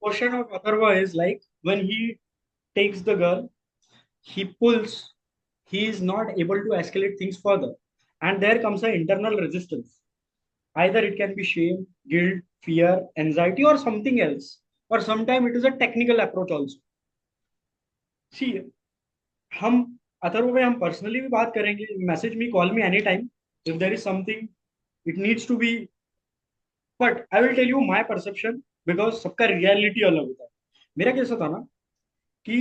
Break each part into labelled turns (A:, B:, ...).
A: question of Atharva is like when he takes the girl, he pulls, he is not able to escalate things further. And there comes an internal resistance. Either it can be shame, guilt, fear, anxiety, or something else. Or sometimes it is a technical approach also. See, हम अथर्व में हम personally भी बात करेंगे. Message me, call me any time if there is something it needs to be. But I will tell you my perception, because सबका reality अलग होता है. मेरा कैसा था ना कि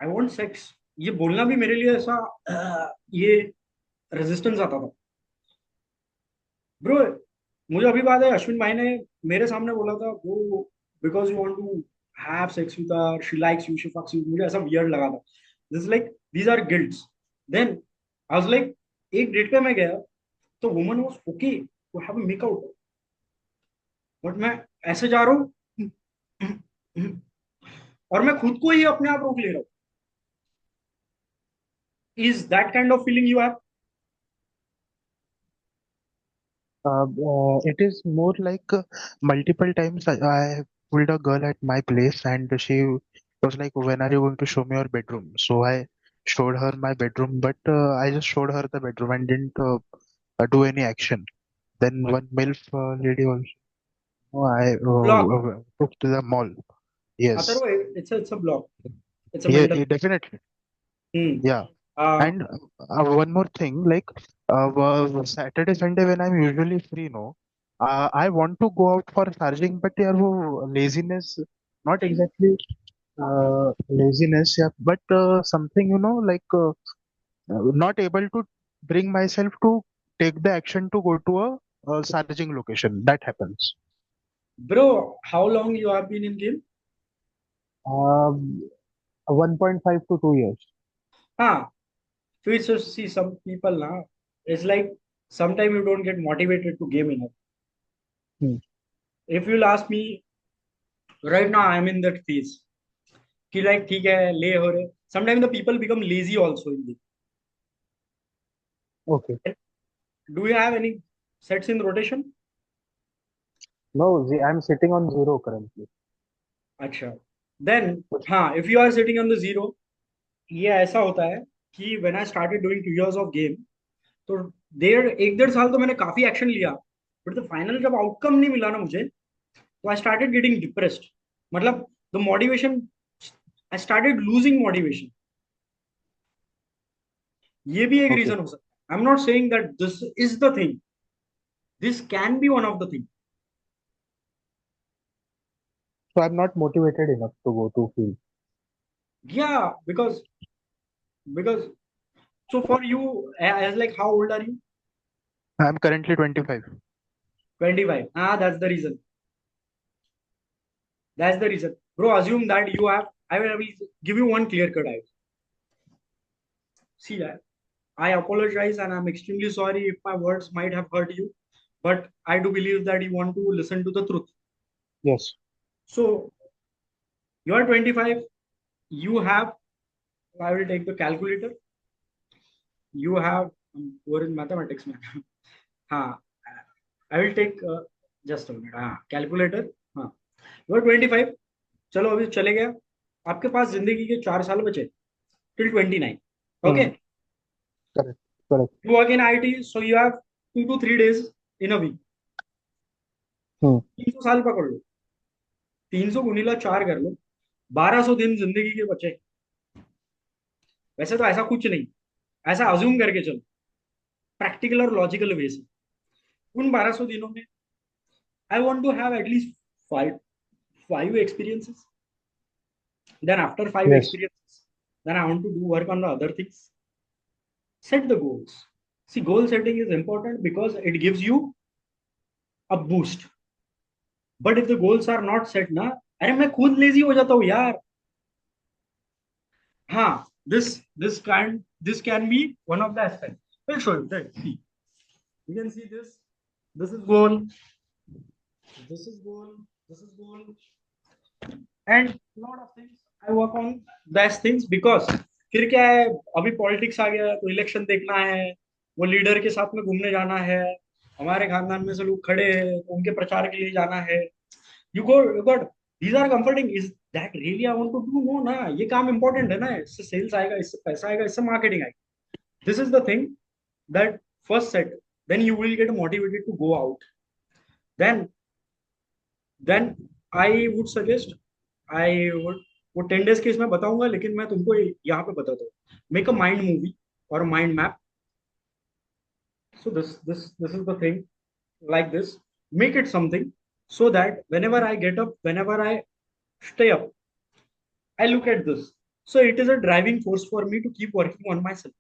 A: आई वॉन्ट सेक्स, ये बोलना भी मेरे लिए ऐसा ये रेजिस्टेंस आता था. ब्रो, मुझे अभी बात है, अश्विन भाई ने मेरे सामने बोला था वो, because you want to have sex with her, she likes you, she fucks you. मुझे ऐसा वियर्ड लगा था. This like these are guilts. Then I was like, एक डेट पे मैं गया तो woman was okay to have a make out, but मैं ऐसे जा रहा हूँ और मैं खुद को ही अपने आप रोक ले रहा हूँ. Is that kind of feeling you have?
B: It is more like multiple times I pulled a girl at my place and she was like, "When are you going to show me your bedroom?" So I showed her my bedroom, but I just showed her the bedroom and didn't do any action. Then one MILF lady also I
A: block.
B: took to the mall. Yes,
A: Atharva, it's a block. It's a
B: yeah,
A: mental.
B: definitely. Yeah.
A: Hmm.
B: And one more thing, like Saturday, Sunday when I'm usually free, no, I want to go out for charging, but yeah, wo laziness, not exactly laziness, yeah, but something, like not able to bring myself to take the action to go to a charging location. That happens.
A: Bro, how long you have been in game?
B: 1.5 to 2 years.
A: हाँ, फिर so see some people now. It's like sometimes you don't get motivated to game enough.
B: Hmm.
A: If you'll ask me right now, I'm in that phase. कि like ठीक है, ले हो रहे. Sometimes the people become lazy also in the.
B: Okay.
A: Do you have any sets in rotation?
B: No, I'm sitting on zero currently.
A: अच्छा. Then हाँ, if you are sitting on the zero, ये ऐसा होता है कि when I started doing 2 years of game, तो 1.5 साल तो मैंने काफी एक्शन लिया, बट द फाइनल जब आउटकम नहीं मिला ना मुझे, तो आई स्टार्टेड गेटिंग डिप्रेस्ड. मतलब the motivation, I started losing motivation. ये भी एक
B: Okay.
A: रीजन हो सकता है. I am not saying that this is the thing, this can be one of the thing.
B: So I'm not motivated enough to go to field.
A: या because so for you, age like how old are you?
B: I'm currently 25.
A: 25. Ah, that's the reason, bro. Assume that you have, I will give you one clear cut idea. See that, I apologize and I'm extremely sorry if my words might have hurt you, but I do believe that you want to listen to the truth.
B: Yes.
A: So you are 25, you have, I will take the calculator. You have, I'm poor in mathematics, man. हाँ, I will take just a minute. हाँ, calculator. हाँ, you are 25. चलो अभी चले गया. आपके पास जिंदगी के 4 साल बचे till 29. Okay,
B: Hmm. Correct. Correct.
A: you work in IT, so you have 2 to 3 days in a week.
B: Hmm.
A: 300 साल पकड़ लो, 300 गुणिला 4 कर लो, 1200 दिन जिंदगी के बचे. वैसे तो ऐसा कुछ नहीं, ऐसा अज्यूम करके चलो, प्रैक्टिकल और लॉजिकल वे से. उन 1200 दिनों में I want to have at least five five experiences. Then after five
B: Yes.
A: Experiences, then I want to do work on the other things. Set the goals. See, goal setting is important because it gives you a boost. But if the goals are not set ना, अरे मैं खुद lazy हो जाता हूँ यार. हाँ, this can be one of the aspects. I'll show you that. See, you can see this. This is goal. This is goal. This is goal. And lot of things I work on those things because फिर क्या है, अभी politics आ गया तो election देखना है, वो leader के साथ में घूमने जाना है, हमारे खानदान में से लोग खड़े हैं तो उनके प्रचार के लिए जाना है. You got these are comforting. Is that really I want to do? No ना, ये काम important है ना, इससे sales आएगा, इससे पैसा आएगा, इससे marketing आएगा. This is the thing that first set, then you will get motivated to go out. Then then I would suggest, I would, वो 10 days के इसमें बताऊंगा, लेकिन मैं तुमको यहाँ पे बताता हूँ. Make a mind movie or a mind map. So this is the thing, like this. Make it something so that whenever I get up, whenever I stay up, I look at this. So it is a driving force for me to keep working on myself.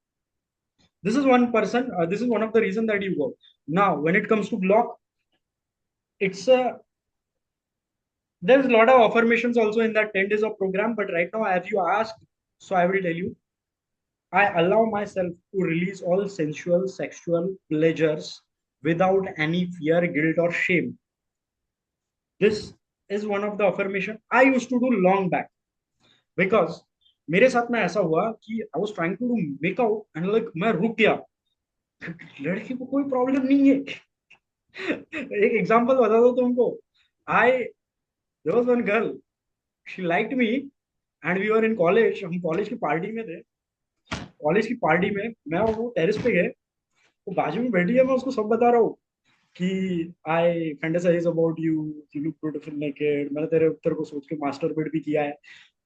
A: This is one person. This is one of the reason that you go. Now, when it comes to block, it's a, there's a lot of affirmations also in that 10 days of program. But right now, as you asked, so I will tell you, I allow myself to release all sensual, sexual pleasures without any fear, guilt, or shame. This is one of the affirmation I used to do long back, because मेरे साथ में ऐसा हुआ कि I was trying to make out and like मैं रुक गया. लड़की को कोई प्रॉब्लम नहीं है. एक एग्जांपल बता दो तुमको. I there was one girl, she liked me and we were in college. हम कॉलेज की पार्टी में थे. कॉलेज की पार्टी में मैं और वो टेरेस पे गए. वो बाजू में बैठी है, मैं उसको सब बता रहा हूँ कि I fantasize about you, you look beautiful naked, मैंने तेरे तेरे को सोच के मास्टरबेट भी किया है.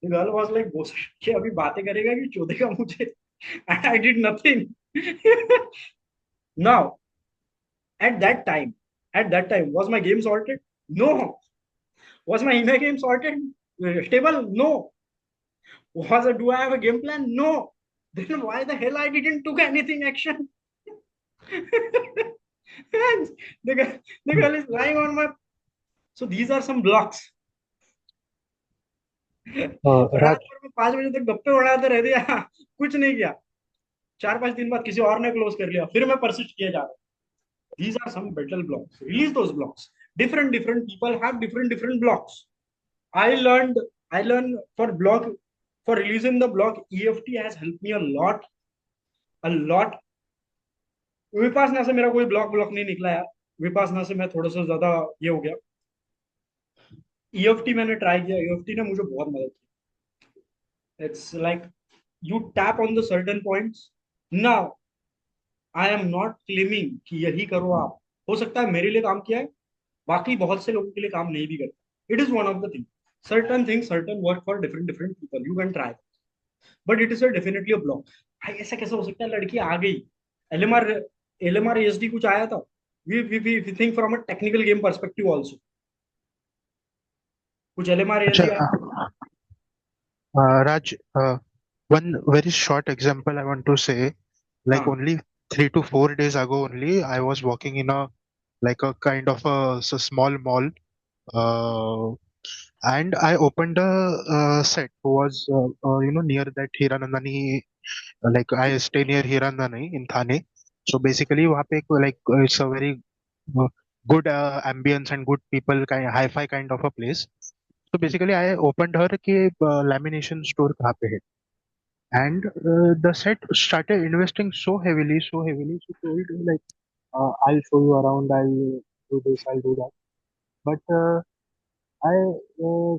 A: The girl was like, "Bose कि अभी बातें करेगा कि चोदेगा मुझे." And I did nothing. Now, at that time, was my game sorted? No. Was my inner game sorted? Stable? No. Do I have a game plan? No. Then why the hell I didn't took anything action? And the girl is lying on my. So these are some blocks. रात
B: Raj,
A: भर में 5 बजे तक गप्पे उड़ाते रह दिया. कुछ नहीं किया. 4-5 दिन बाद किसी और ने क्लोज कर लिया, फिर मैं परसिस्ट किया जा रहा. These are some battle blocks. Release those blocks. Different people have different blocks. I learned I learned for releasing the block. EFT has helped me a lot. Vipassana से मेरा कोई ब्लॉक ब्लॉक नहीं निकला यार. विपासना से मैं थोड़ा सा ज्यादा ये हो गया. EFT मैंने ट्राई किया. EFT ने मुझे बहुत मदद की. It's like you tap on the certain points. Now I am not claiming कि यही करो आप. हो सकता है मेरे लिए काम किया है, बाकी बहुत से लोगों के लिए काम नहीं भी करता. It is one of the thing. Certain thing certain work for different people. You can try, but it is definitely a block. भाई ऐसा कैसे हो सकता है, लड़की आ गई, एलएमआर एलएमआर एसडी कुछ आया था. We think from a technical game perspective also. कुछ एलएमआर
B: अच्छा,
A: एसडी आया.
B: Raj, one very short example I want to say, like
A: हाँ.
B: only 3 to 4 days ago only, I was walking in a like a kind of a small mall, uh, and I opened a set who was near that Hiranandani, like I stay near Hiranandani in Thane. So basically, वहाँ पे like it's a very uh, good ambience and good people kind hi-fi kind of a place. So basically, I opened her कि lamination store कहाँ पे है, and the set started investing so heavily. She told me like, I'll show you around, I'll do this, I'll do that. But I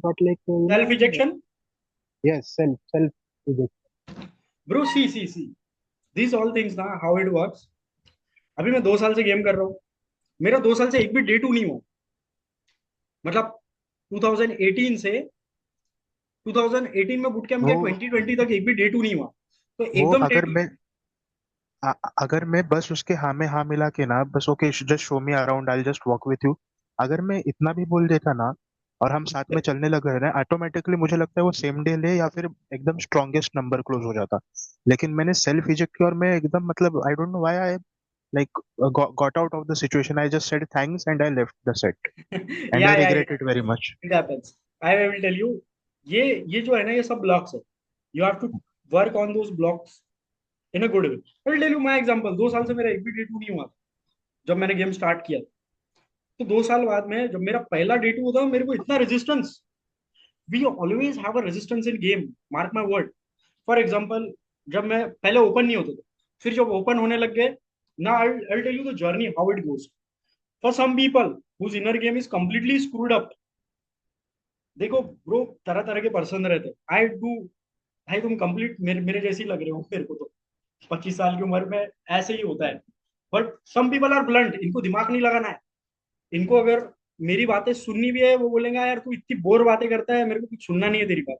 B: got like
A: self ejection.
B: yes, self reject.
A: Bro see this all things ना, how it works. अभी मैं 2 साल से game कर रहा हूँ. मेरा 2 साल से एक भी डे टू नहीं हुआ. मतलब 2018 से 2018 में बुट कैंप
B: वो
A: किया, 2020 तक एक भी डे टू नहीं हुआ. तो
B: वो
A: एकदम डे
B: अगर
A: टू.
B: मैं अगर मैं बस उसके हाँ में हाँ मिला के ना, बस okay just show me around, I just walk with you, अगर मैं इतना भी बोल देता ना और हम साथ में चलने लग गए ना, ऑटोमेटिकली मुझे लगता है वो सेम डे ले या फिर एकदम स्ट्रॉन्गेस्ट नंबर क्लोज हो जाता. लेकिन मैंने सेल्फ इजेक्ट किया और मैं एकदम मतलब I don't know why I like got out of the situation. I just said thanks and I left the set and I
A: या
B: regret it very much.
A: It happens. I will tell you. ये जो है ना, ये सब blocks है. You have to work on those blocks in a good way. I will tell you my example. 2 साल से मेरा एक भी डे टू नहीं हुआ था जब मैंने गेम स्टार्ट किया. तो 2 साल बाद में जब मेरा पहला डे टू होता, मेरे को इतना resistance. We always have a resistance in game. Mark my word. For example, जब मैं पहले ओपन नहीं होते थे, फिर जब ओपन होने लग गए ना, I tell you the journey how it goes. For some people whose inner game is completely screwed up, देखो ब्रो, तरह तरह के पर्सन रहते हैं, आई डू। भाई तुम कंप्लीट मेरे जैसे ही लग रहे हो मेरे को तो, 25 साल की उम्र में ऐसे ही होता है। But some people are blunt, इनको दिमाग नहीं लगाना है। इनको अगर मेरी बातें सुननी भी है, वो बोलेंगे यार तू इतनी बोर बातें करता है, मेरे को कुछ सुनना नहीं है तेरी बात।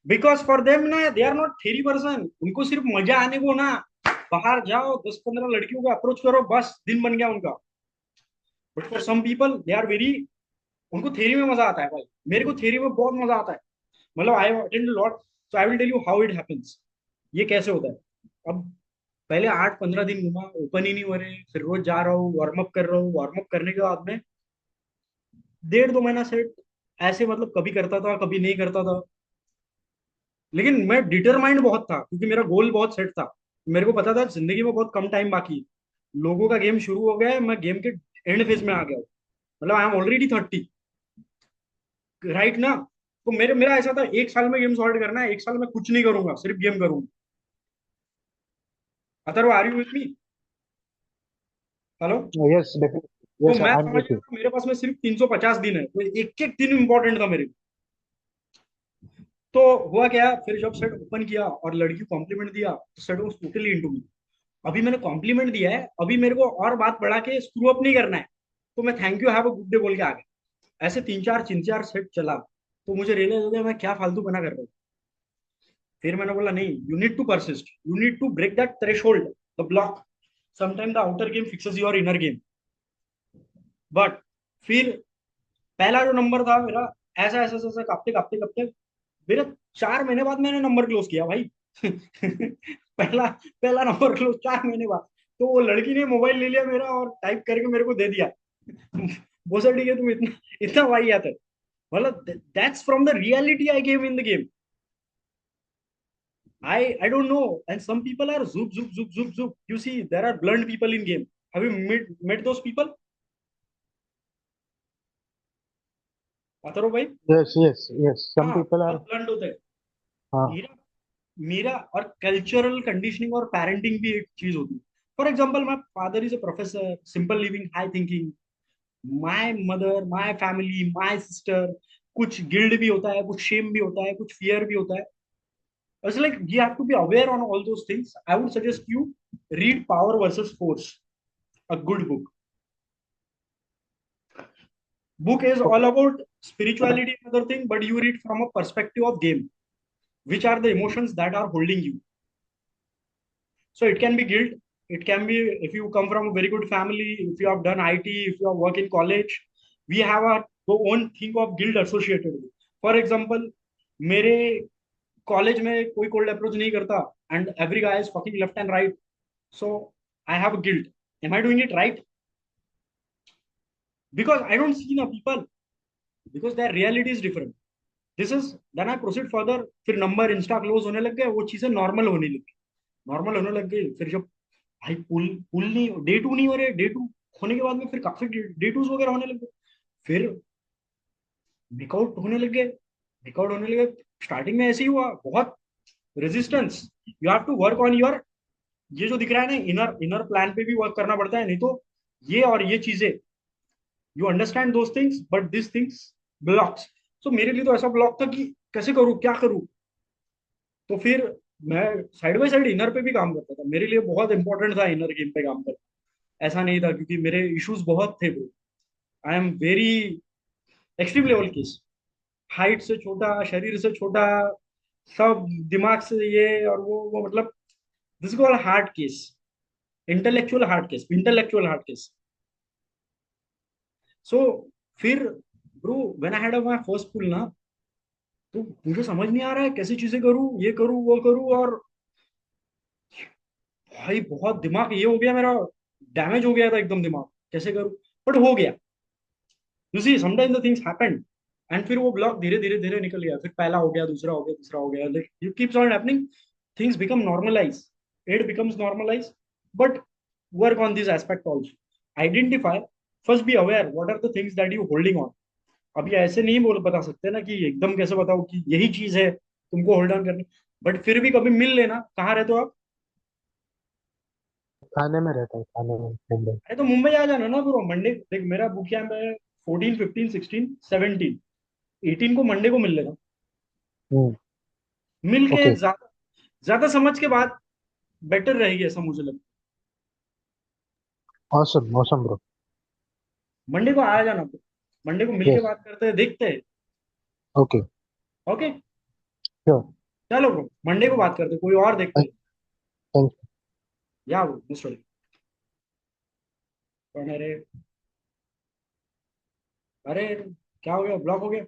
A: बिकॉज फॉर देम ना, they are not theory person, उनको सिर्फ मजा आने को ना, बाहर जाओ 10-15 लड़कियों को अप्रोच करो, बस दिन बन गया उनका। But for some people they are very, उनको थेरी में मजा आता है भाई। मेरे को थेरी में बहुत मजा आता है। मतलब I attend lot, so I will tell you how it happens, ये कैसे होता है। अब पहले 8-15 दिन घुमा, ओपन ही नहीं हो रहे, फिर रोज जा रहा हूँ, वार्म अप कर रहा हूँ, वार्म अप करने के बाद में 1.5-2 महीना सेट ऐसे, मतलब कभी करता था कभी नहीं करता था। लेकिन मैं डिटरमाइंड बहुत था, क्योंकि मेरा गोल बहुत सेट था। मेरे को पता था जिंदगी में बहुत कम टाइम बाकी है, लोगों का गेम शुरू हो गया है, मैं गेम के एंड फेज में आ गया हूँ। मतलब आई एम ऑलरेडी 30, राइट ना। तो मेरे मेरा ऐसा था, 1 साल में गेम सॉर्ट करना है, 1 साल में कुछ नहीं करूंगा, सिर्फ गेम करूंगा। अतर are you with me? Hello?
B: Yes, definitely.
A: तो
B: Yes,
A: मैं
B: I'm
A: समझ
B: with
A: गया
B: you.
A: था मेरे पास में सिर्फ 350 दिन है, तो एक एक दिन इंपॉर्टेंट था मेरे को। तो हुआ क्या, फिर जब सेट ओपन किया और लड़की को कॉम्प्लीमेंट दिया, तो set was totally into me. अभी मैंने कॉम्प्लीमेंट दिया है, अभी मेरे को और बात बढ़ा के स्क्रू अप नहीं करना है। तो मैं thank you have a good day बोल के आ गया। ऐसे 3-4 सेट चला, तो मुझे रियलाइज हो गया मैं क्या फालतू बना कर रहा हूँ। फिर मैंने बोला नहीं, you need to persist, you need to break that threshold, the block. Sometime the outer game fixes your inner game. But फिर पहला जो नंबर था मेरा, ऐसा ऐसा ऐसा कांपते कांपते कांपते, मेरा 4 महीने बाद मैंने नंबर क्लोज किया भाई। पहला पहला नंबर क्लोज 4 महीने बाद। तो वो लड़की ने मोबाइल ले लिया मेरा और टाइप करके मेरे को दे दिया। वो सर ठीक है, तुम इतना इतना वाहियात है। मतलब that's from the reality I game in the game. I don't know, and some people are zoop zoop zoop zoop zoop. You see, there are blunt people in game. Have you met those people? अतरो भाई?
B: Yes, yes, yes. Some
A: हाँ,
B: people
A: बहुत
B: are.
A: Blunt होते हैं।
B: हाँ.
A: मेरा मेरा और cultural conditioning और पेरेंटिंग भी एक चीज होती है। For example, my father is a professor, simple living, high thinking. My mother, my family, my sister, कुछ गिल्ड भी होता है, कुछ शेम भी होता है, कुछ फियर भी होता है। It's like you have to be aware on all those things. I would suggest you read Power versus Force, a good book. Book is all
B: Okay.
A: about spirituality and other thing, but you read from a perspective of game. Which are the emotions that are holding you? So it can be guilt. It can be if you come from a very good family, if you have done IT, if you have worked in college, we have our own thing of guilt associated with. For example, मेरे college में कोई cold approach नहीं करता, and every guy is fucking left and right, so I have a guilt. Am I doing it right? Because I don't see the people, because their reality is different. This is, then I proceed further. फिर number Insta close होने लग गए, वो चीजें normal होने लगी, normal होने लग गई। फिर जब भाई पुल पुल नहीं, डे टू नहीं हो रहे, डे टू होने के बाद में फिर काफी डे टूज वगैरह होने लग गए। फिर ब्रेकआउट होने लग गए, ब्रेकआउट होने लगे। स्टार्टिंग में ऐसे ही हुआ, बहुत resistance. You have to work on your, ये जो दिख रहा है ना, इनर इनर प्लान पे भी वर्क करना पड़ता है, नहीं तो ये और ये चीजें, you understand those things but this things blocks. So मेरे लिए तो ऐसा ब्लॉक था कि कैसे करूँ, क्या करूँ। तो फिर मैं साइड बाय साइड इनर पे भी काम करता था, मेरे लिए बहुत इंपॉर्टेंट था इनर गेम पे काम करना। ऐसा नहीं था, क्योंकि मेरे इश्यूज बहुत थे bro. I am very extreme level case, height से छोटा, शरीर से छोटा, सब दिमाग से ये और वो मतलब this called hard case, intellectual hard case, intellectual hard case. So फिर bro, when I had my first pull ना, तो मुझे समझ नहीं आ रहा है कैसी चीजें करूँ, ये करूँ वो करूँ। और भाई बहुत दिमाग ये हो गया मेरा, डैमेज हो गया था एकदम दिमाग, कैसे करूँ। बट हो गया। You see sometime the things happened, and फिर वो ब्लॉक धीरे धीरे धीरे निकल गया। फिर पहला हो गया, दूसरा हो गया, तीसरा हो गया, like you keeps on happening, things become normalise, it becomes normalise. But work on this aspect also, identify, first be aware what are the things that you holding on. अभी ऐसे नहीं बोल बता सकते ना कि एकदम कैसे बताओ कि यही चीज है तुमको होल्ड ऑन करनी। बट फिर भी कभी मिल लेना, कहाँ रहते हो आप?
B: थाने में रहता है, थाने में, मुंबई.
A: अरे तो मुंबई आ जाना ना ब्रो, मंडे देख, मेरा बुक कैंप है 14, 15, 16, 17, 18 को मंडे को मिल लेना।
B: हम्म।
A: मिल के
B: ओके।
A: ज्यादा ज्यादा समझ के बाद बेटर रहेगी, ऐसा मुझे लगता
B: ऑसम ऑसम ब्रो।
A: है। मंडे को आ जाना तो, मंडे को मिल के
B: यस।
A: बात करते हैं, देखते हैं।
B: ओके।
A: ओके।
B: श्योर।
A: चलो ब्रो, मंडे को बात करते हैं, कोई और देखते हैं।
B: थैंक
A: या ब्रो मिस्टर, कौन है रे? अरे क्या हो गया, ब्लॉक हो गया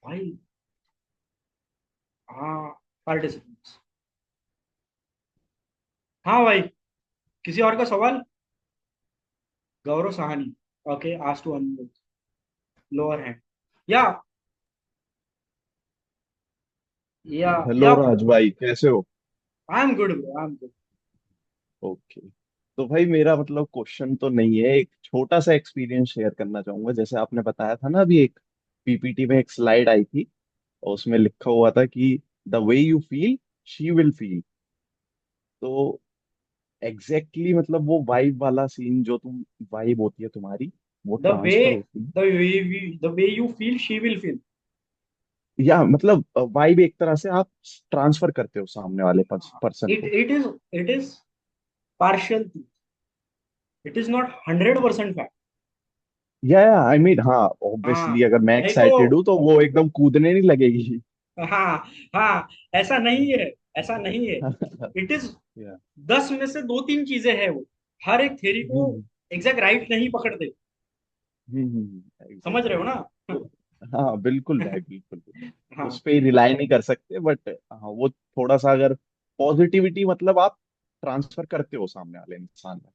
A: भाई? हाँ, पार्टिसिपेंट्स। हाँ भाई, किसी और का सवाल? गौरव साहनी। ओके, आज टू अनमोल, लोअर हैंड। या
C: हेलो
A: या
C: राज भाई, कैसे हो?
A: I am good bro, I am good.
C: Okay. तो भाई मेरा मतलब क्वेश्चन तो नहीं है, एक छोटा सा एक्सपीरियंस शेयर करना चाहूंगा। जैसे आपने बताया था ना अभी, एक पीपीटी में एक स्लाइड आई थी और उसमें लिखा हुआ था कि the way you feel she will feel. तो एग्जैक्टली मतलब वो वाइब वाला सीन, जो तुम वाइब होती है तुम्हारी, वो
A: द वे
C: ट्रांसफर होती है।
A: The way you feel she will feel.
C: या मतलब वाइब एक तरह से आप ट्रांसफर करते हो सामने वाले पर्सन
A: इट
C: को।
A: It is partial, it is not 100% fact.
C: या आई मीन हाँ,
A: हाँ,
C: ऑब्वियसली अगर मैं
A: नहीं
C: एक्साइटेड
A: तो,
C: हूँ तो वो एकदम कूदने नहीं लगेगी।
A: हाँ हाँ, ऐसा नहीं है, ऐसा नहीं है। इट इज
C: या
A: 10 में से 2-3 चीजें हैं वो, हर एक थ्योरी को
C: हम्म
A: एग्जैक्ट राइट नहीं पकड़ते। समझ रहे
C: एग्जैक्टली।
A: हो ना?
C: तो हाँ बिल्कुल भाई, बिल्कुल बिल्कुल। उस
A: हाँ,
C: पे रिलाई नहीं कर सकते, बट हाँ वो थोड़ा सा अगर पॉजिटिविटी मतलब आप ट्रांसफर करते हो सामने वाले इंसान में।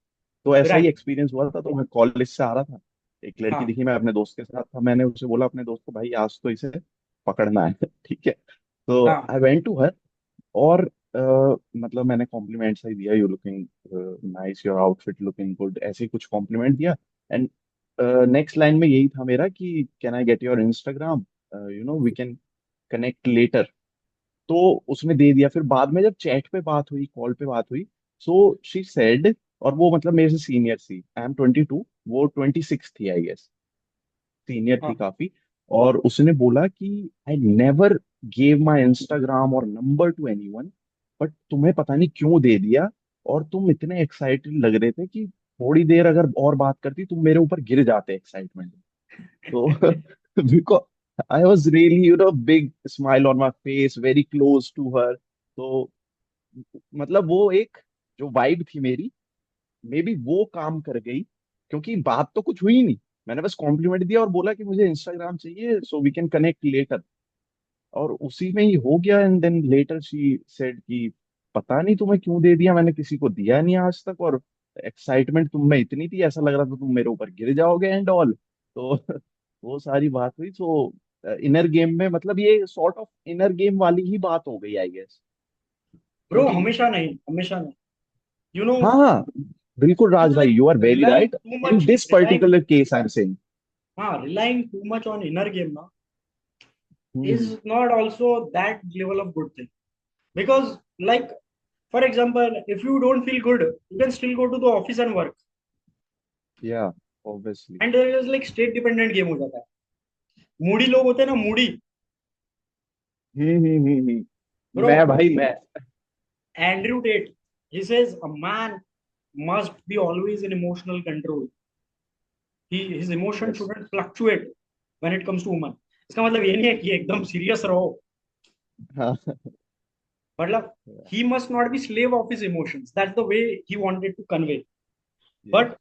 C: तो ऐसा ही
A: राइट।
C: एक्सपीरियंस हुआ था। तो मैं कॉलेज से आ रहा था, एक लड़की
A: हाँ
C: दिखी, मैं अपने दोस्त के साथ था। मैंने उसे बोला अपने दोस्त को, भाई आज तो इसे पकड़ना है। ठीक है। तो
A: हाँ,
C: आई वेंट टू हर, और मतलब मैंने कॉम्प्लीमेंट ही दिया, you looking nice, your outfit looking good, ऐसे ही कुछ कॉम्प्लीमेंट दिया। एंड नेक्स्ट लाइन में यही था मेरा कि can I get your Instagram, you know we can connect later. तो उसने दे दिया। फिर बाद में जब चैट पे बात हुई, कॉल पे बात हुई, सो शी सेड, और वो मतलब मेरे से सीनियर थी, आई एम 22, वो 26 थी आई गेस, सीनियर थी
A: हाँ।
C: काफी। और उसने बोला कि I never gave my Instagram और नंबर टू एनीवन, बट तुम्हें पता नहीं क्यों दे दिया। और तुम इतने एक्साइटेड लग रहे थे कि थोड़ी देर अगर और बात करती तुम मेरे ऊपर गिर जाते एक्साइटमेंट। तो because I was really big smile on my face, very close to her. तो मतलब वो एक जो वाइब थी मेरी, मे बी वो काम कर गई, क्योंकि बात तो कुछ हुई नहीं। मैंने बस कॉम्प्लीमेंट दिया और बोला कि मुझे इंस्टाग्राम चाहिए so we can connect later, और उसी में ही हो गया। And then later she said कि पता नहीं तुम्हें क्यों दे दिया, मैंने किसी को दिया नहीं आज तक, और एक्साइटमेंट तुम में इतनी थी, ऐसा लग रहा था तुम मेरे ऊपर गिर जाओगे एंड ऑल। तो वो सारी बात हुई। सो इनर गेम में मतलब ये सॉर्ट ऑफ इनर गेम वाली ही बात हो गई आई गेस।
A: ब्रो,
C: क्योंकि
A: हमेशा नहीं, हमेशा नहीं। यू नो,
C: हाँ हाँ, बिल्कुल
A: इट
C: राज
A: इज
C: भाई,
A: like
C: you are very
A: relying
C: right.
A: Too
C: in
A: much,
C: this
A: relying,
C: particular case I am saying.
A: हाँ, relying too much on inner game ना
C: hmm.
A: is not also that level of good thing. Because, like, for example, if you don't feel good, you can still go to the office and work.
C: या obviously.
A: And there is like state dependent game हो जाता है। Moody लोग होते हैं ना, Moody.
C: मैं
A: bro,
C: भाई मैं
A: Andrew Tate, he says a man must be always in emotional control. His emotion
C: yes.
A: shouldn't fluctuate when it comes to woman. इसका मतलब ये नहीं है कि एकदम सीरियस रहो,
C: हाँ।
A: मतलब he must not be slave of his emotions. That's the way he wanted to convey.
C: या
A: But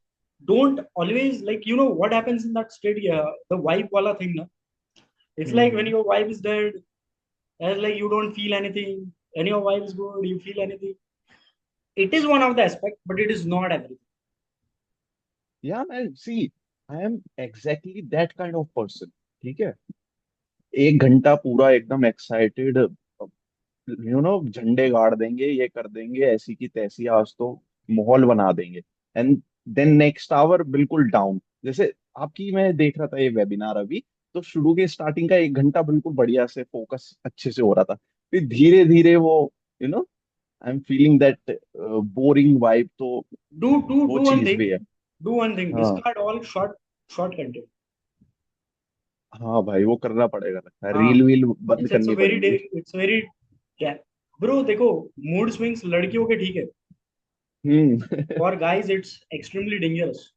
A: don't always, like, you know what happens in that state, yeah, the wife wala thing na? It's like when your wife is dead, as like you don't feel anything, and your wife is good, you feel anything. It is one of the aspect, but it is not everything.
C: या मैं see, I am exactly that kind of person. ठीक है। एक घंटा पूरा एकदम excited, झंडे गाड़ देंगे, ये कर देंगे, ऐसी की तैसी, आज तो माहौल बना देंगे। एंड देन नेक्स्ट आवर बिल्कुल डाउन। जैसे आपकी मैं देख रहा था ये वेबिनार अभी, तो शुरू के स्टार्टिंग का 1 घंटा बिल्कुल बढ़िया से फोकस अच्छे से हो रहा था। फिर धीरे धीरे वो you know I am feeling that boring vibe. तो
A: Do
C: वो
A: one
C: चीज
A: thing.
C: भी है।
A: Do one thing.
C: हाँ
A: Discard all short content.
C: हाँ भाई, वो करना पड़ेगा लगता है,
A: हाँ,
C: रील वील बंद
A: इट्स
C: करनी पड़ेंगी।
A: It's very bro. देखो, मूड स्विंग्स लड़कियों के ठीक है,
C: hmm.
A: For guys it's extremely dangerous.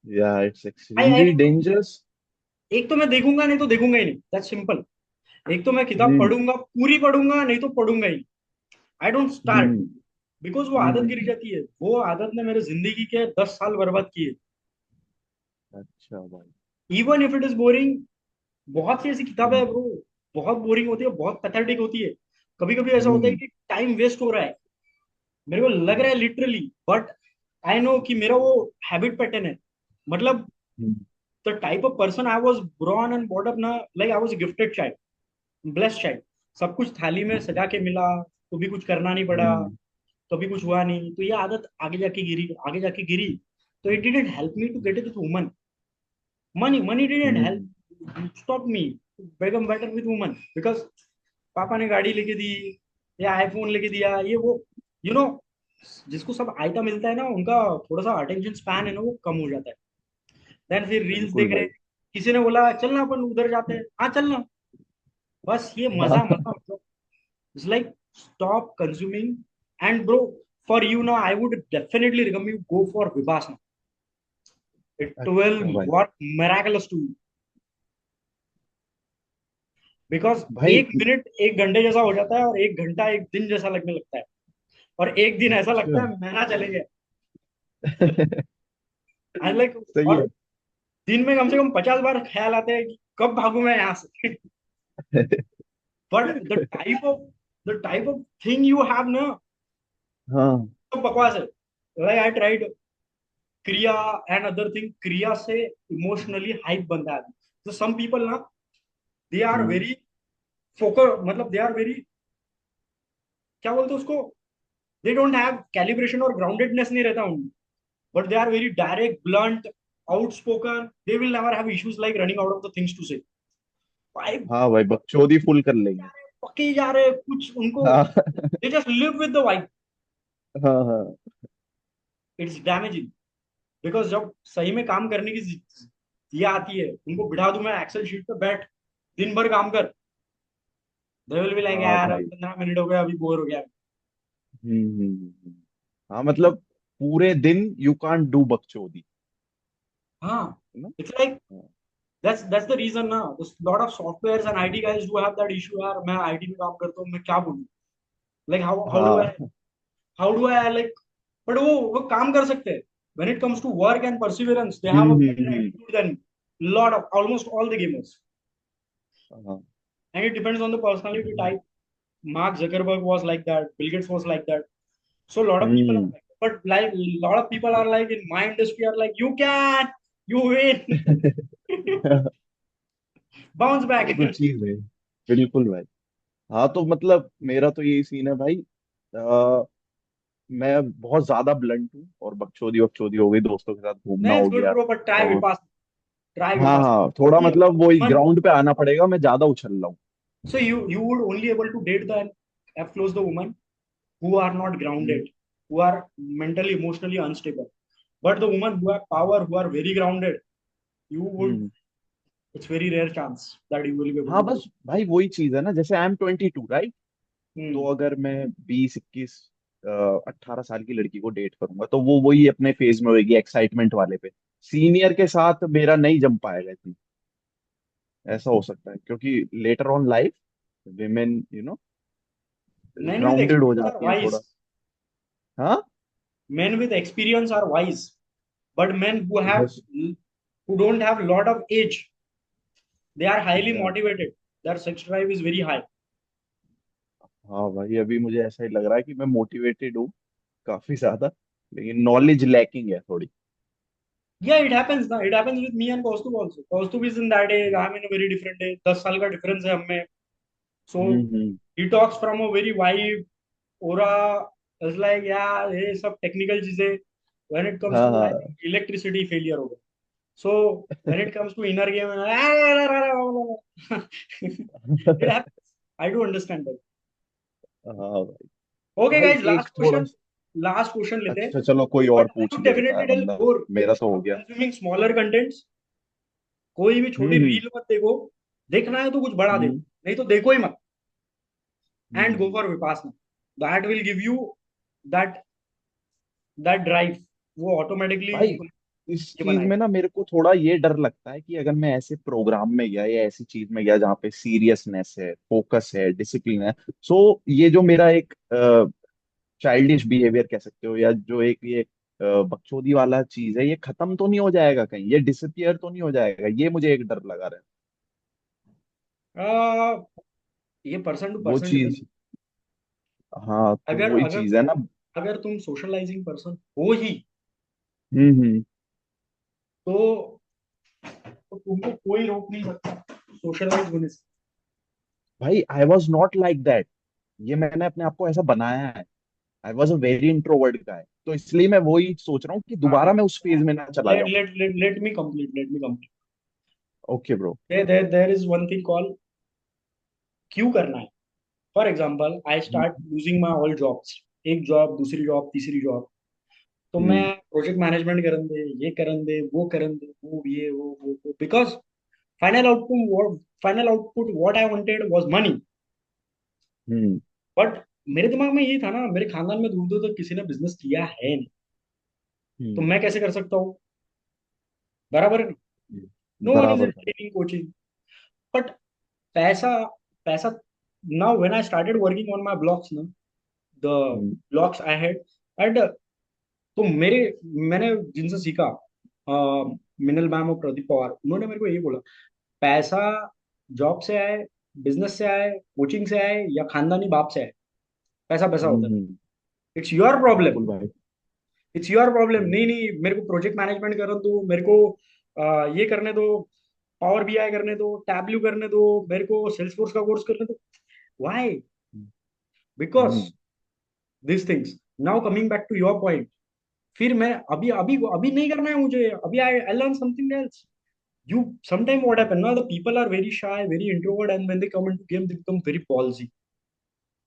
C: या इट्स
A: आई
C: एक्सट्रीमली डेंजरस।
A: एक तो मैं देखूंगा नहीं तो देखूंगा ही नहीं, दैट्स सिंपल। एक तो मैं किताब
C: हम्म।
A: पढ़ूंगा, पूरी पढ़ूंगा, नहीं तो पढ़ूंगा ही। I don't start,
C: hmm.
A: Because वो आदत गिर
C: हम्म।
A: जाती है। वो आदत ने मेरे जिंदगी के 10 साल बर्बाद किए।
C: अच्छा भाई।
A: Even if it is boring, बहुत सी ऐसी किताबें
C: हम्म।
A: है ब्रो, बहुत बोरिंग होती है, बहुत पैथेटिक होती है। कभी कभी ऐसा होता है
C: हम्म।
A: कि टाइम वेस्ट हो रहा है, मेरे को लग रहा है लिटरली, बट आई नो कि मेरा वो हैबिट पैटर्न है। मतलब
C: hmm.
A: The type of person I was born and brought up ना, like I was gifted child, blessed child. सब कुछ थाली में सजा के मिला, कभी कुछ करना नहीं पड़ा,
C: हम्म।
A: कभी कुछ हुआ नहीं। तो ये आदत आगे जाके गिरी, आगे जाके गिरी। तो it didn't help me to get it with woman. Money didn't
C: hmm.
A: Help stop me to become better with woman, because पापा ने गाड़ी लेके दी या आईफोन लेके दिया, ये वो, यू नो, जिसको सब आयता मिलता है ना, उनका थोड़ा सा अटेंशन स्पैन है ना, वो कम हो जाता है। देन फिर रील्स
C: बिल्कुल
A: देख रहे
C: भाई।
A: हैं, किसी ने बोला चलना अपन उधर जाते हैं, हाँ चलना। बस ये मजा
C: हाँ।
A: मजा मतलब, it's like stop consuming. And bro, for you ना, I would definitely recommend you go for Vipassana. It will
C: अच्छा भाई।
A: वर्क मिराकुलस टू, बिकॉज
C: भाई।
A: 1 मिनट 1 घंटे जैसा हो जाता है, और 1 घंटा 1 दिन जैसा लगने लगता है, और 1 दिन ऐसा
C: अच्छा।
A: लगता है महीना चलेगा। एंड लाइक,
C: सही
A: और
C: है।
A: दिन में कम से कम 50 बार ख्याल आते हैं कि कब भागू मैं यहाँ से। But the type of thing you have ना,
C: हाँ।
A: तो बकवास है। लाइक आई ट्राइड क्रिया एंड अदर थिंग, क्रिया से इमोशनली हाइप बनता है। तो सम पीपल ना, they are
C: hmm.
A: Very focus, मतलब दे आर वेरी, क्या बोलते हैं उसको, दे डोंट हैव कैलिब्रेशन और ग्राउंडेडनेस नहीं रहता उनमें, but they are very direct, blunt, outspoken. They will never have issues like running out of the things to say. भाई
C: हाँ भाई, बकचोदी फुल कर लेंगे।
A: पके जा रहे हैं कुछ उनको,
C: हाँ।
A: they just live with the vibe.
C: हाँ। हाँ।
A: It's damaging, because जब सही में काम करने की ये आती है, उनको बिठा दूं मैं एक्सेल शीट पे, बैठ दिन भर काम कर, they will be like
C: हाँ
A: यार अब
C: भाई।
A: 15 मिनट हो गए, अभी बोर हो गया।
C: हाँ मतलब पूरे दिन यू कांट डू बकचोदी।
A: हाँ,
C: है ना?
A: it's like,
C: हाँ।
A: that's the reason ना, there's lot of softwares and IT guys do have that issue। यार मैं IT में काम करता हूँ, मैं क्या बोलूँ, like
C: हाँ।
A: how do I like, but वो काम कर सकते हैं। When it comes to work and perseverance, they have a better
C: hmm.
A: attitude than lot of almost all the gamers.
C: हाँ।
A: And it depends on the personality type. Mark Zuckerberg was like that, Bill Gates was like that. So a lot of people are
C: hmm.
A: like that. But like a lot of people are like in my industry are like, you can, you win, bounce back.
C: वो तो चीज है। बिल्कुल भाई। हाँ तो मतलब मेरा तो यही सीन है भाई। मैं बहुत ज्यादा ब्लंट हूँ, और बकचोदी वकचोदी हो गई, दोस्तों के साथ घूमना
A: That's
C: हो
A: good,
C: गया।
A: bro. But try
C: और
A: Vipassana. Try
C: हाँ
A: Vipassana.
C: हाँ, थोड़ा
A: Only
C: मतलब वही
A: one.
C: ग्राउंड पे आना पड़ेगा, मैं ज्यादा उछल रहा हूँ।
A: So you would only able to date the F close the woman who are not
C: hmm.
A: grounded, who are mentally, emotionally unstable. But the women who have power, who are very grounded, you would.
C: Hmm.
A: It's very rare chance that you will be able
C: हाँ
A: to date.
C: बस भाई वही चीज है ना, जैसे I am 22 right. तो
A: Hmm.
C: अगर मैं 20 21 18 साल की लड़की को डेट करूंगा, तो वो वही अपने फेज में होगी, एक्साइटमेंट वाले पे। सीनियर के साथ मेरा नहीं जम पाएगा इतना। ऐसा हो सकता है, क्योंकि later on life women
A: Men with
C: grounded हो
A: experience are
C: जाती हैं थोड़ा।
A: wise.
C: हाँ।
A: Men with experience are wise. But men
C: yes.
A: who don't have lot of age, they are highly
C: या।
A: motivated. Their sex drive is very high.
C: हाँ भाई, अभी मुझे ऐसा ही लग रहा है कि मैं मोटिवेटेड हूँ काफी ज्यादा, लेकिन नॉलेज लैकिंग है थोड़ी।
A: Yeah, it happens ना. It happens with me and Kaustubh also. Kaustubh is in that age. I'm in a very different age. 10 साल का difference है हमें. So
C: hmm.
A: he talks from a very vibe, aura. It's like yeah, ये सब technical चीजें. When it comes
C: हाँ
A: to I
C: हाँ।
A: think electricity failure हो गया. So when it comes to inner game, it happens. I do understand that.
C: हाँ भाई।
A: Okay,
C: भाई
A: guys.
C: एक थोड़ा।
A: Last question लेते हैं.
C: अच्छा चलो, कोई
A: But
C: और
A: I
C: पूछ
A: would
C: लेता है
A: definitely tell
C: बंदा।
A: Gaur,
C: मेरा तो हो
A: stop
C: गया।
A: consuming smaller contents. कोई भी छोटी
C: हम्म
A: रील मत देखो, देखना है तो कुछ बड़ा देखो,
C: हम्म
A: नहीं तो देखो ही मत। And go
C: hmm.
A: For Vipassana, that will give you that that drive, वो ऑटोमेटिकली
C: भाई इस
A: ये
C: चीज
A: बनाएगा।
C: में ना मेरे को थोड़ा ये डर लगता है कि अगर मैं ऐसे प्रोग्राम में गया या ऐसी चीज में गया जहाँ पे सीरियसनेस है, फोकस है, डिसिप्लिन है, सो ये जो मेरा एक चाइल्डिश बिहेवियर कह सकते हो, या जो एक ये बकचोदी वाला चीज है, ये खत्म तो नहीं हो जाएगा कहीं, ये डिसअपियर तो नहीं हो जाएगा, ये मुझे एक डर लगा रहा है।
A: आ, ये पर्सन टू
C: वो
A: पर्सन डिपेंड।
C: चीज, हाँ तो
A: अगर
C: वही
A: अगर
C: चीज है ना।
A: अगर तुम सोशलाइजिंग पर्सन हो ही,
C: हम्म।
A: तो तुमको कोई रोक नहीं सकता सोशलाइज होने से।
C: भाई I was not like that, ये मैंने अपने आप को ऐसा बनाया है। I was a very introvert guy, तो इसलिए मैं वही सोच रहा हूँ कि
A: हाँ
C: दोबारा
A: हाँ,
C: मैं उस फेज में ना चला
A: लेट
C: जाऊं।
A: Let let let me complete.
C: Okay bro.
A: There is one thing call, क्यों करना है। For example I start losing my all jobs, एक जॉब, दूसरी जॉब, तीसरी जॉब, तो मैं
C: हम्म
A: प्रोजेक्ट मैनेजमेंट करन दे, ये करन दे, वो करन दे, वो ये वो because final output what I wanted was money.
C: Hmm
A: but मेरे दिमाग में ये था ना, मेरे खानदान में दूर दूर तक किसी ने बिजनेस किया है नहीं, तो
C: हम्म
A: मैं कैसे कर सकता हूँ, बराबर है। नो वन इज
C: बराबर भाई।
A: ट्रेनिंग कोचिंग, बट पैसा पैसा now when I started working on my blogs ना, the
C: hmm
A: blogs I had and, तो मैंने जिनसे सीखा, मिनल मैम और प्रदीप पवार, उन्होंने मेरे को ये बोला, पैसा जॉब से आए, बिजनेस से आए, कोचिंग से आए, या खानदानी बाप से आए, पैसा पैसा होता है।
C: हम्म।
A: इट्स योर प्रॉब्लम,
C: बिल्कुल भाई।
A: It's your problem.
C: हम्म
A: नहीं नहीं, मेरे को प्रोजेक्ट मैनेजमेंट करने दो, मेरे को ये करने दो, पावर बीआई करने दो, टैबल्यू करने दो, मेरे को सेल्सफोर्स का कोर्स करने दो। Why? Because
C: hmm
A: this things. Now coming back to your point, फिर मैं अभी अभी अभी नहीं करना है मुझे, अभी I learn something else. You sometimes what happen now, the people are very shy, very introvert, and when they come into game they become very ballsy,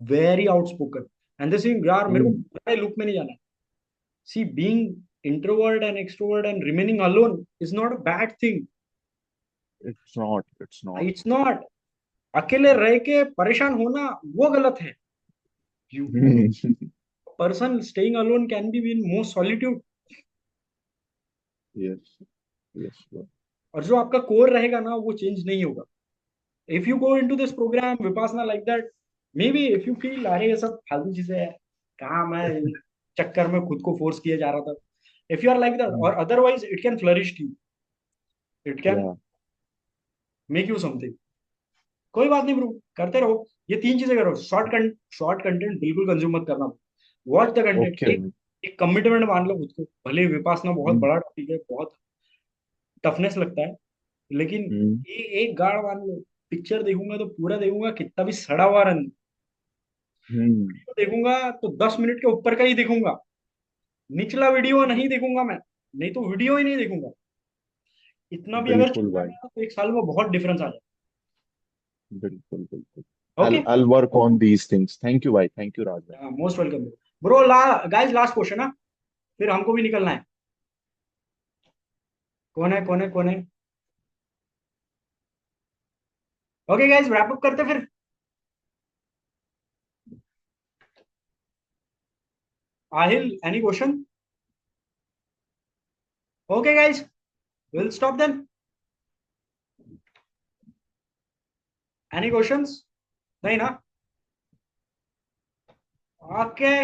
A: very outspoken, and they think यार मेरे को
C: हम्म।
A: पूरा loop में नहीं जाना है। See, being introvert and extrovert and remaining alone is not a bad thing.
C: It's not, it's not.
A: It's not. अकेले रह के परेशान होना वो गलत है। You person staying alone can be in most solitude.
C: Yes yes bro.
A: और जो आपका कोर रहेगा ना वो चेंज नहीं होगा। If you go into this program Vipassana like that, maybe if you feel अरे ये सब फालतू चीजें है, कहाँ मैं इन चक्कर में खुद को फोर्स किया जा रहा था, if you are like that, और otherwise it can flourish you, it can
C: या
A: मेक यू समथिंग। कोई बात नहीं ब्रो, करते रहो। ये तीन चीजें करो, शॉर्ट कंटेंट बिल्कुल कंज्यूम मत करना, वॉच द कंटेंट,
C: ओके।
A: एक कमिटमेंट मान लो खुद को। भले विपासना बहुत बड़ा टॉपिक है, बहुत टफनेस लगता है, लेकिन ये एक गाड़ मान लो, पिक्चर देखूंगा तो पूरा देखूंगा, कितना भी सड़ा हुआ रन
C: हम्म।
A: देखूंगा तो 10 मिनट के ऊपर का ही देखूंगा, निचला वीडियो नहीं देखूंगा मैं, नहीं तो वीडियो ही नहीं देखूंगा। इतना भी अगर
C: बिल्कुल
A: चलता
C: भाई।
A: गया तो एक साल में बहुत डिफरेंस आ
C: बिल्कुल बिल्कुल।
A: जाए। Okay,
C: I'll work on these things. Thank you भाई, thank you राज भाई।
A: Most welcome bro. Guys last question है, फिर हमको भी निकलना है। कौन है कौन है कौन है? ओके गाइस, रैप अप करते फिर। Aahil, any question? Okay guys, will stop then. Any questions? नहीं ना? ओके।